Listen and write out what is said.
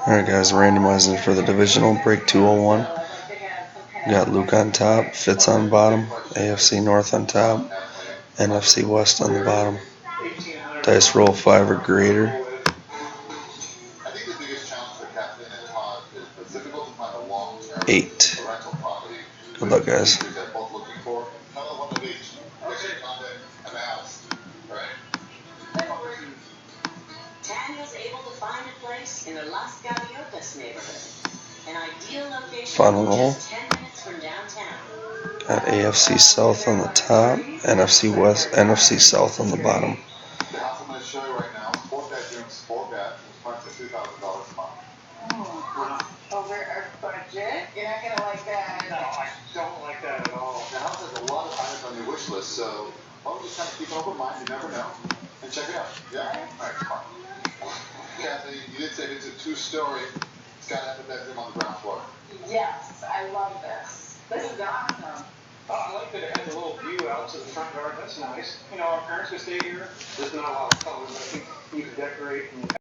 Alright guys, randomizing for the divisional, break 201. Got Luke on top, Fitz on bottom, AFC North on top, NFC West on the bottom. Dice roll 5 or greater. 8. Good luck guys. Daniel's able to find a place in the Las Gaviotas neighborhood. An ideal location Fun roll. just 10 minutes from downtown. Got AFC South on the top, NFC West, NFC South on the bottom. The house I'm going to show you right now, 4 bedrooms, 4 baths, it's $2,000 a month. Over our budget? You're not going to like that. No, I don't like that at all. The house has a lot of items on your wish list, so why don't you just kind of keep an open mind, you never know, and check it out. Yeah? All right, come on. Kathy, you did say it's a 2-story. It's got to have a bedroom on the ground floor. Yes, I love this. This is awesome. Oh, I like that it has a little view out to the front yard. That's nice. You know, our parents would stay here. There's not a lot of color, but I think you could decorate and